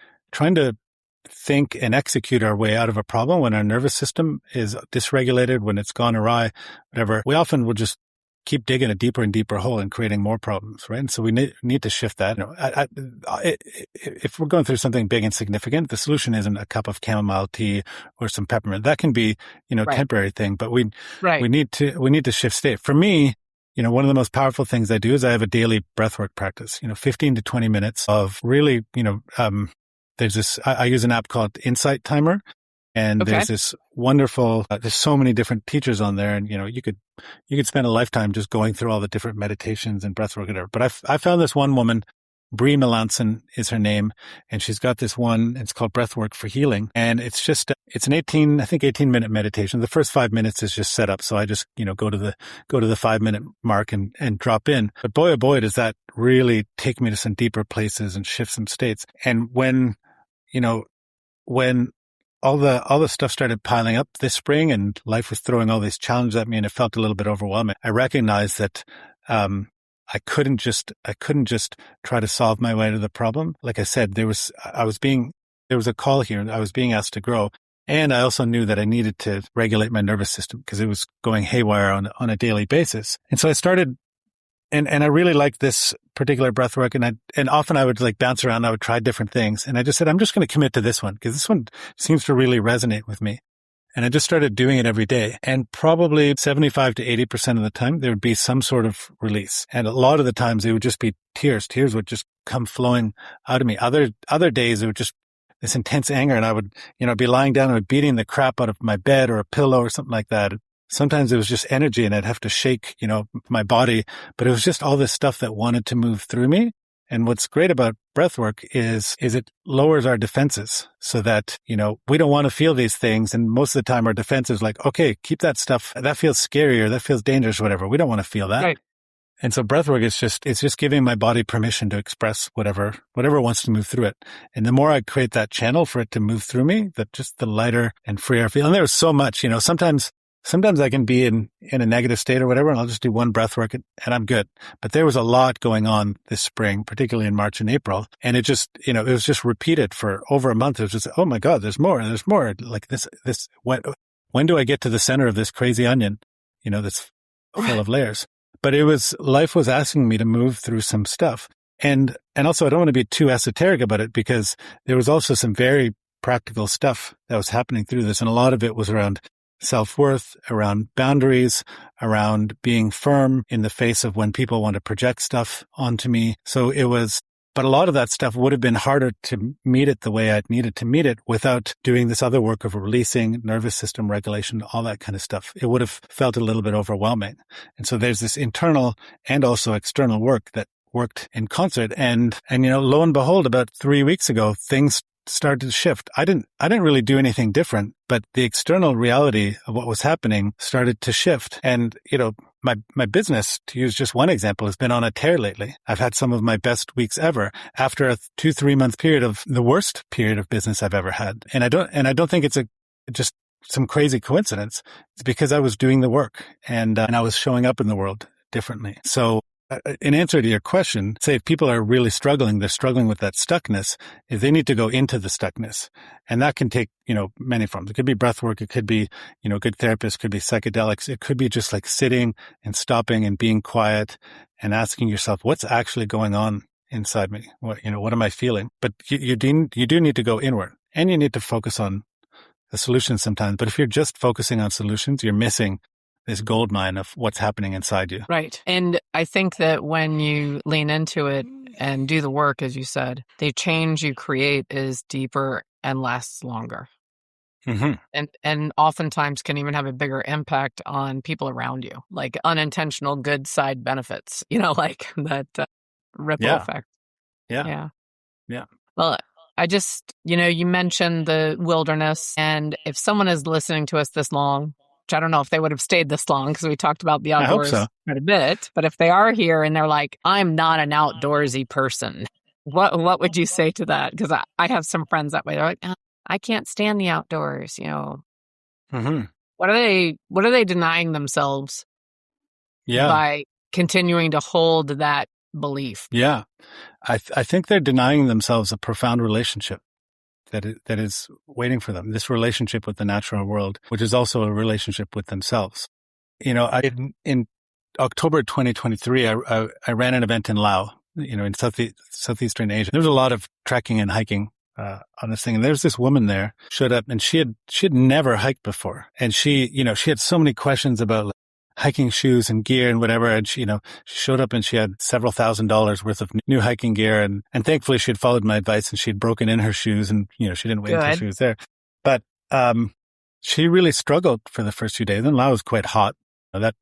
think and execute our way out of a problem when our nervous system is dysregulated, when it's gone awry, whatever. We often will just keep digging a deeper and deeper hole and creating more problems, right? And so we need to shift that. If we're going through something big and significant, the solution isn't a cup of chamomile tea or some peppermint. That can be, temporary thing, but we need to shift state. For me, one of the most powerful things I do is I have a daily breathwork practice, 15 to 20 minutes of really, there's this, I use an app called Insight Timer. And there's this wonderful, there's so many different teachers on there. And, you could spend a lifetime just going through all the different meditations and breathwork and whatever. But I found this one woman, Bree Melanson is her name. And she's got this one, it's called Breathwork for Healing. And it's just, it's an 18-minute meditation. The first 5 minutes is just set up. So I just, go to the 5-minute mark and drop in. But boy, oh boy, does that really take me to some deeper places and shift some states. And when all the stuff started piling up this spring and life was throwing all these challenges at me and it felt a little bit overwhelming, I recognized that I couldn't just try to solve my way to the problem. Like I said, there was a call here and I was being asked to grow. And I also knew that I needed to regulate my nervous system because it was going haywire on a daily basis. And so I started, and I really liked this particular breath work. And often I would bounce around. I would try different things. And I just said, I'm just going to commit to this one because this one seems to really resonate with me. And I just started doing it every day. And probably 75 to 80% of the time, there would be some sort of release. And a lot of the times it would just be tears. Tears would just come flowing out of me. Other days it would just this intense anger. And I would, be lying down and beating the crap out of my bed or a pillow or something like that. Sometimes it was just energy and I'd have to shake, my body, but it was just all this stuff that wanted to move through me. And what's great about breathwork is it lowers our defenses so that, we don't want to feel these things. And most of the time our defense is like, okay, keep that stuff. That feels scary or that feels dangerous, whatever. We don't want to feel that. Right. And so breathwork is it's just giving my body permission to express whatever wants to move through it. And the more I create that channel for it to move through me, the lighter and freer I feel. And there's so much, Sometimes I can be in a negative state or whatever, and I'll just do one breath work and I'm good. But there was a lot going on this spring, particularly in March and April. And it just, it was just repeated for over a month. It was just, oh my God, there's more. Like this, when do I get to the center of this crazy onion, that's full of layers? But life was asking me to move through some stuff. And also I don't want to be too esoteric about it because there was also some very practical stuff that was happening through this. And a lot of it was around self-worth, around boundaries, around being firm in the face of when people want to project stuff onto me. But a lot of that stuff would have been harder to meet it the way I'd needed to meet it without doing this other work of releasing, nervous system regulation, all that kind of stuff. It would have felt a little bit overwhelming. And so there's this internal and also external work that worked in concert. And lo and behold, about 3 weeks ago, things started to shift. I didn't really do anything different, but the external reality of what was happening started to shift. And, my business, to use just one example, has been on a tear lately. I've had some of my best weeks ever after a 2-3 month period of the worst period of business I've ever had. And I don't think it's just some crazy coincidence. It's because I was doing the work and I was showing up in the world differently. So in answer to your question, say if people are really struggling, they're struggling with that stuckness, is they need to go into the stuckness. And that can take, many forms. It could be breath work. It could be, good therapists, could be psychedelics. It could be just like sitting and stopping and being quiet and asking yourself, what's actually going on inside me? What am I feeling? But you do need to go inward, and you need to focus on the solutions sometimes. But if you're just focusing on solutions, you're missing this gold mine of what's happening inside you. Right. And I think that when you lean into it and do the work, as you said, the change you create is deeper and lasts longer. Mm-hmm. And oftentimes can even have a bigger impact on people around you, like unintentional good side benefits, like that ripple effect. Yeah. Well, I just, you mentioned the wilderness, and if someone is listening to us this long, which I don't know if they would have stayed this long because we talked about the outdoors quite a bit, but if they are here and they're like, I'm not an outdoorsy person, what would you say to that? Because I have some friends that way. They're like, I can't stand the outdoors, Mm-hmm. What are they denying themselves by continuing to hold that belief? Yeah. I think they're denying themselves a profound relationship that is waiting for them. This relationship with the natural world, which is also a relationship with themselves. In October 2023, I ran an event in Laos, in Southeastern Asia. There was a lot of trekking and hiking on this thing. And there's this woman there showed up, and she had never hiked before. And she had so many questions about hiking shoes and gear and whatever. And she showed up and she had several $1,000s worth of new hiking gear. And thankfully she had followed my advice and she'd broken in her shoes, and, she didn't wait until she was there. But, she really struggled for the first few days, and Laos was quite hot. That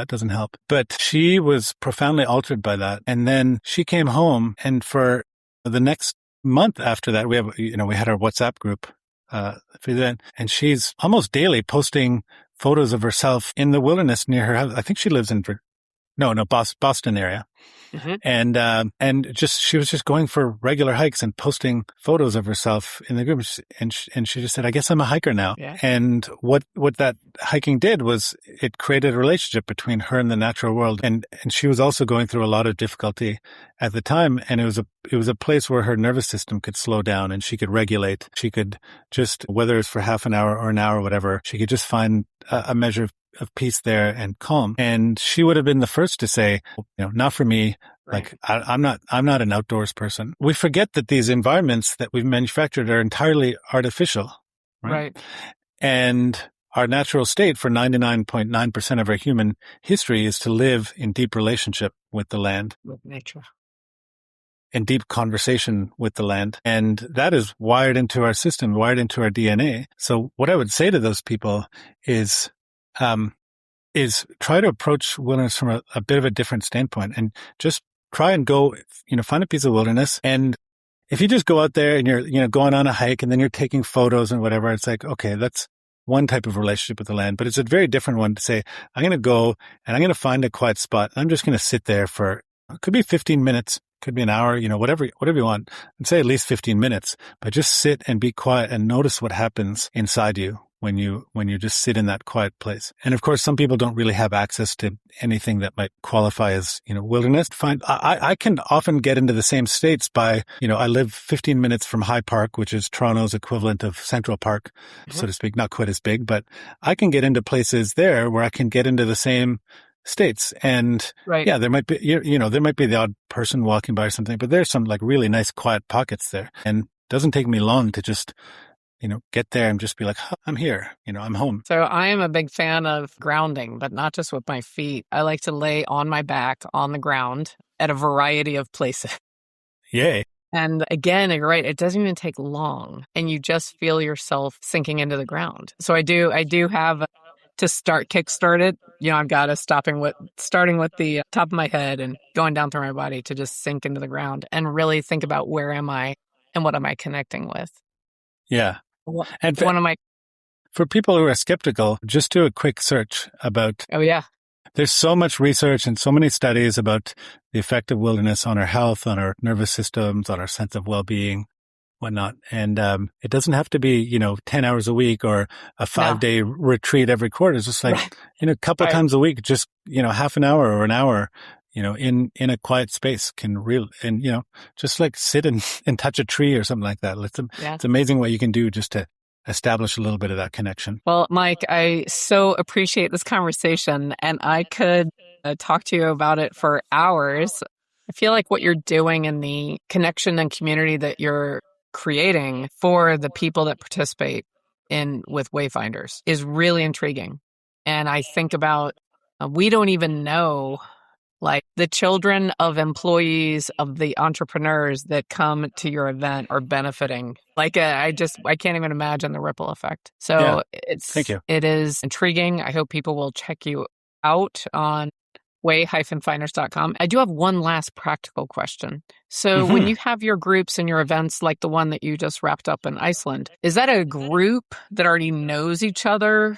doesn't help. But she was profoundly altered by that. And then she came home, and for the next month after that, we had our WhatsApp group, for that. And she's almost daily posting photos of herself in the wilderness near her house. I think she lives in Boston area. Mm-hmm. And she was just going for regular hikes and posting photos of herself in the group. And she just said, I guess I'm a hiker now. Yeah. And what that hiking did was it created a relationship between her and the natural world. And she was also going through a lot of difficulty at the time. And it was a place where her nervous system could slow down and she could regulate. She could just, whether it's for half an hour or an hour or whatever, she could just find a measure of peace there and calm. And she would have been the first to say, not for me. Right. Like I'm not an outdoors person. We forget that these environments that we've manufactured are entirely artificial. Right. And our natural state for 99.9% of our human history is to live in deep relationship with the land. With nature. In deep conversation with the land. And that is wired into our system, wired into our DNA. So what I would say to those people is try to approach wilderness from a bit of a different standpoint, and just try and go, find a piece of wilderness. And if you just go out there and you're, going on a hike and then you're taking photos and whatever, it's like, okay, that's one type of relationship with the land, but it's a very different one to say, I'm going to go and I'm going to find a quiet spot. And I'm just going to sit there for, it could be 15 minutes, could be an hour, whatever you want, and say at least 15 minutes, but just sit and be quiet and notice what happens inside you when you just sit in that quiet place. And of course, some people don't really have access to anything that might qualify as, wilderness. I can often get into the same states by, I live 15 minutes from High Park, which is Toronto's equivalent of Central Park, so to speak, not quite as big, but I can get into places there where I can get into the same states. And yeah, there might be, there might be the odd person walking by or something, but there's some like really nice quiet pockets there. And it doesn't take me long to just get there and just be like, oh, I'm here, I'm home. So I am a big fan of grounding, but not just with my feet. I like to lay on my back on the ground at a variety of places. Yay. And again, you're right. It doesn't even take long, and you just feel yourself sinking into the ground. So I do have to kickstart it. I've got to starting with the top of my head and going down through my body to just sink into the ground and really think about where am I and what am I connecting with. Yeah. And for people who are skeptical, just do a quick search about There's so much research and so many studies about the effect of wilderness on our health, on our nervous systems, on our sense of well-being, whatnot. And it doesn't have to be, 10 hours a week or a 5-day retreat every quarter. It's just like, Right. a couple of times a week, just, half an hour or an hour, in a quiet space just like sit and touch a tree or something like that. It's amazing what you can do just to establish a little bit of that connection. Well, Mike, I so appreciate this conversation, and I could talk to you about it for hours. I feel like what you're doing in the connection and community that you're creating for the people that participate with Wayfinders is really intriguing. And I think about, we don't even know, like, the children of employees of the entrepreneurs that come to your event are benefiting. Like, I can't even imagine the ripple effect. So Thank you. It is intriguing. I hope people will check you out on way-finders.com. I do have one last practical question. So when you have your groups and your events, like the one that you just wrapped up in Iceland, is that a group that already knows each other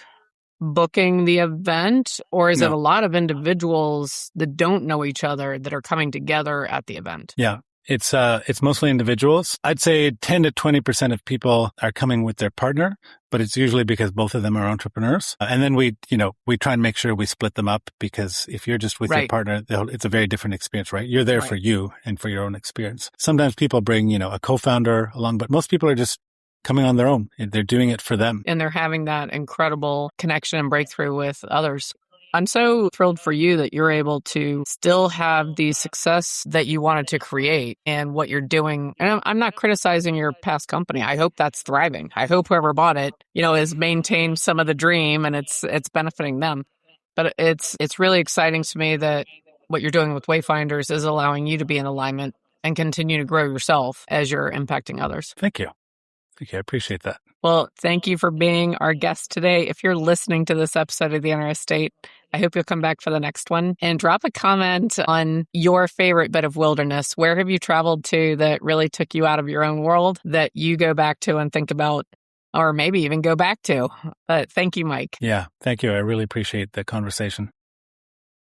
booking the event, or is it a lot of individuals that don't know each other that are coming together at the event? Yeah. It's mostly individuals. I'd say 10 to 20% of people are coming with their partner, but it's usually because both of them are entrepreneurs. And then we try and make sure we split them up, because if you're just with your partner, it's a very different experience, right? You're there for you and for your own experience. Sometimes people bring, a co-founder along, but most people are just coming on their own. They're doing it for them. And they're having that incredible connection and breakthrough with others. I'm so thrilled for you that you're able to still have the success that you wanted to create and what you're doing. And I'm not criticizing your past company. I hope that's thriving. I hope whoever bought it, has maintained some of the dream and it's benefiting them. But it's really exciting to me that what you're doing with Wayfinders is allowing you to be in alignment and continue to grow yourself as you're impacting others. Thank you. I appreciate that. Well, thank you for being our guest today. If you're listening to this episode of The Inner Estate, I hope you'll come back for the next one and drop a comment on your favorite bit of wilderness. Where have you traveled to that really took you out of your own world that you go back to and think about, or maybe even go back to? But thank you, Mike. Yeah, thank you. I really appreciate the conversation.